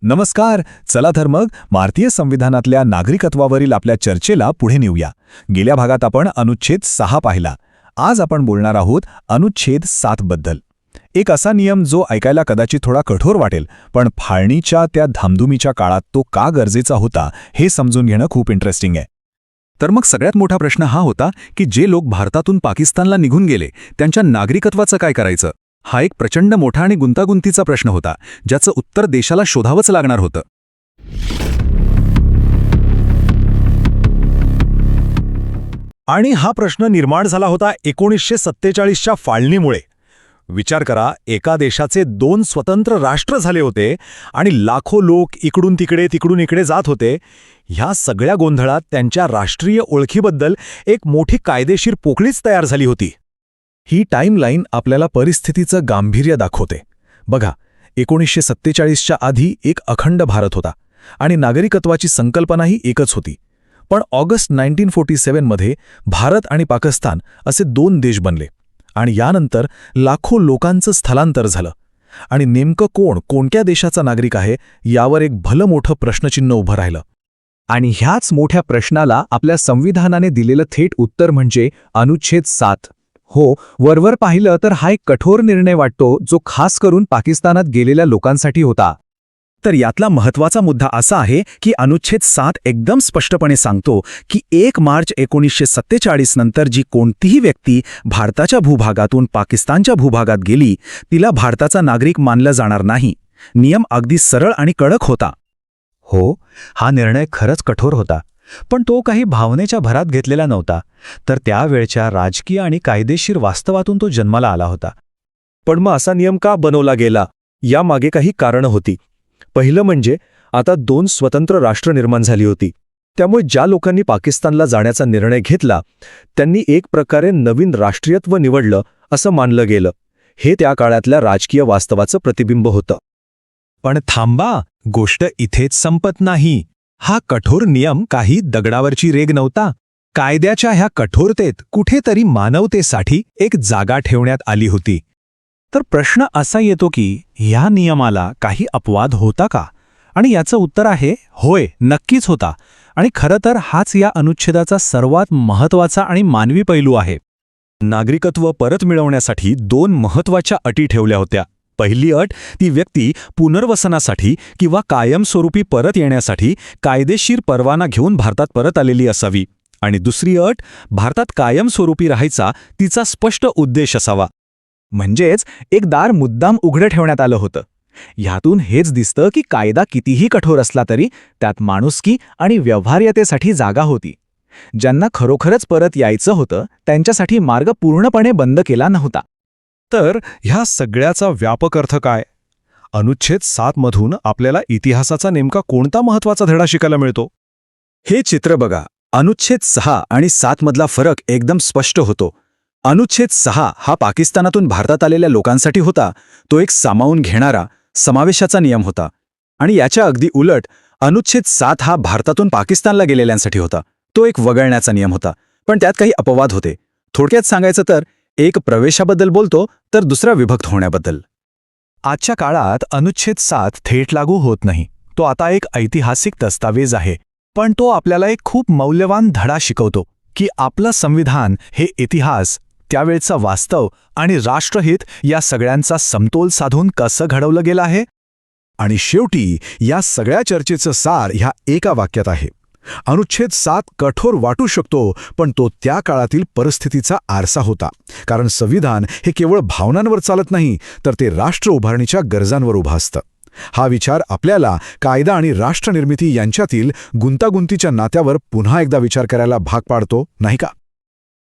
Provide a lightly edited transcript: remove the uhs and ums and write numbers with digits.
नमस्कार. चला तर मग भारतीय संविधानातल्या नागरिकत्वावरील आपल्या चर्चेला पुढे नेऊया. गेल्या भागात आपण अनुच्छेद 6 पाहिला. आज आपण बोलणार आहोत अनुच्छेद 7 बद्दल. एक असा नियम जो ऐकायला कदाचित थोडा कठोर वाटेल, पण फाळणीच्या त्या धामधुमीच्या काळात तो का गरजेचा होता हे समजून घेणं खूप इंटरेस्टिंग आहे. तर मग सगळ्यात मोठा प्रश्न हा होता की जे लोक भारतातून पाकिस्तानला निघून गेले त्यांच्या नागरिकत्वाचं काय करायचं. हा एक प्रचंड मोठा आणि गुंतागुंतीचा प्रश्न होता, ज्याचं उत्तर देशाला शोधावंच लागणार होतं. आणि हा प्रश्न निर्माण झाला होता 1947च्या फाळणीमुळे. विचार करा, एका देशाचे 2 स्वतंत्र राष्ट्र झाले होते आणि लाखो लोक इकडून तिकडे जात होते. ह्या सगळ्या गोंधळात त्यांच्या राष्ट्रीय ओळखीबद्दल एक मोठी कायदेशीर पोकळीच तयार झाली होती. ही टाईमलाईन आपल्याला परिस्थितीचं गांभीर्य दाखवते. बघा, 1947च्या आधी एक अखंड भारत होता आणि नागरिकत्वाची संकल्पनाही एकच होती. पण ऑगस्ट 1947 मध्ये भारत आणि पाकिस्तान असे 2 देश बनले आणि यानंतर लाखो लोकांचं स्थलांतर झालं. आणि नेमकं कोण कोणत्या देशाचा नागरिक आहे यावर एक भलं मोठं प्रश्नचिन्ह उभं राहिलं. आणि ह्याच मोठ्या प्रश्नाला आपल्या संविधानाने दिलेलं थेट उत्तर म्हणजे अनुच्छेद 7. हो, वरवर पाहिलं तर हा एक कठोर निर्णय वाटतो, जो खास करून पाकिस्तानात गेलेल्या लोकांसाठी होता. तर यातला महत्त्वाचा मुद्दा असा आहे की अनुच्छेद 7 एकदम स्पष्टपणे सांगतो की 1 मार्च 1947 नंतर जी कोणतीही व्यक्ती भारताच्या भूभागातून पाकिस्तानच्या भूभागात गेली तिला भारताचा नागरिक मानलं जाणार नाही. नियम अगदी सरळ आणि कडक होता. हो, हा निर्णय खरंच कठोर होता, पण तो काही भावनेच्या भरात घेतलेला नव्हता, तर त्यावेळच्या राजकीय आणि कायदेशीर वास्तवातून तो जन्माला आला होता. पण मग असा नियम का बनवला गेला यामागे काही कारणं होती. पहिलं म्हणजे आता 2 स्वतंत्र राष्ट्र निर्माण झाली होती. त्यामुळे ज्या लोकांनी पाकिस्तानला जाण्याचा निर्णय घेतला त्यांनी एक प्रकारे नवीन राष्ट्रीयत्व निवडलं असं मानलं गेलं. हे त्या काळातल्या राजकीय वास्तवाचं प्रतिबिंब होतं. पण थांबा, गोष्ट इथेच संपत नाही. हा कठोर नियम काही दगडावरची रेघ नव्हता. कायद्याच्या ह्या कठोरतेत कुठेतरी मानवतेसाठी एक जागा ठेवण्यात आली होती. तर प्रश्न असा येतो की ह्या नियमाला काही अपवाद होता का? आणि याचं उत्तर आहे होय, नक्कीच होता. आणि खरं तर हाच या अनुच्छेदाचा सर्वात महत्त्वाचा आणि मानवी पैलू आहे. नागरिकत्व परत मिळवण्यासाठी 2 महत्त्वाच्या अटी ठेवल्या होत्या. पहिली अट, ती व्यक्ती पुनर्वसनासाठी किंवा कायमस्वरूपी परत येण्यासाठी कायदेशीर परवाना घेऊन भारतात परत आलेली असावी. आणि दुसरी अट, भारतात कायमस्वरूपी राहायचा तिचा स्पष्ट उद्देश असावा. म्हणजेच एक दार मुद्दाम उघडं ठेवण्यात आलं होतं. ह्यातून हेच दिसतं की कायदा कितीही कठोर असला तरी त्यात माणुसकी आणि व्यवहार्यतेसाठी जागा होती. ज्यांना खरोखरच परत यायचं होतं त्यांच्यासाठी मार्ग पूर्णपणे बंद केला नव्हता. तर ह्या सगळ्याचा व्यापक अर्थ काय? अनुच्छेद 7 मधून आपल्याला इतिहासाचा नेमका कोणता महत्त्वाचा धडा शिकायला मिळतो? हे चित्र बघा. अनुच्छेद 6 आणि 7 मधला फरक एकदम स्पष्ट होतो. अनुच्छेद 6 हा पाकिस्तानातून भारतात आलेल्या लोकांसाठी होता. तो एक सामावून घेणारा, समावेशाचा नियम होता. आणि याच्या अगदी उलट अनुच्छेद 7 हा भारतातून पाकिस्तानला गेलेल्यांसाठी होता. तो एक वगळण्याचा नियम होता. पण त्यात काही अपवाद होते. थोडक्यात सांगायचं तर एक प्रवेशाबद्दल बोलतो तर दुसरा विभक्त होण्याबद्दल. आजच्या काळात अनुच्छेद 7 थेट लागू होत नाही. तो आता एक ऐतिहासिक दस्तावेज आहे. पण तो आपल्याला एक खूप मौल्यवान धडा शिकवतो की आपलं संविधान हे इतिहास, त्यावेळचा वास्तव आणि राष्ट्रहित या सगळ्यांचा समतोल साधून कसं घडवलं गेलं आहे. आणि शेवटी या सगळ्या चर्चेचं सार ह्या एका वाक्यात आहे. अनुच्छेद 7 कठोर वाटू शकतो, पण तो त्या काळातील परिस्थितीचा आरसा होता. कारण संविधान हे केवळ भावनांवर चालत नाही, तर ते राष्ट्र उभारणीच्या गरजांवर उभं असतं. हा विचार आपल्याला कायदा आणि राष्ट्रनिर्मिती यांच्यातील गुंतागुंतीच्या नात्यावर पुन्हा एकदा विचार करायला भाग पाडतो, नाही का?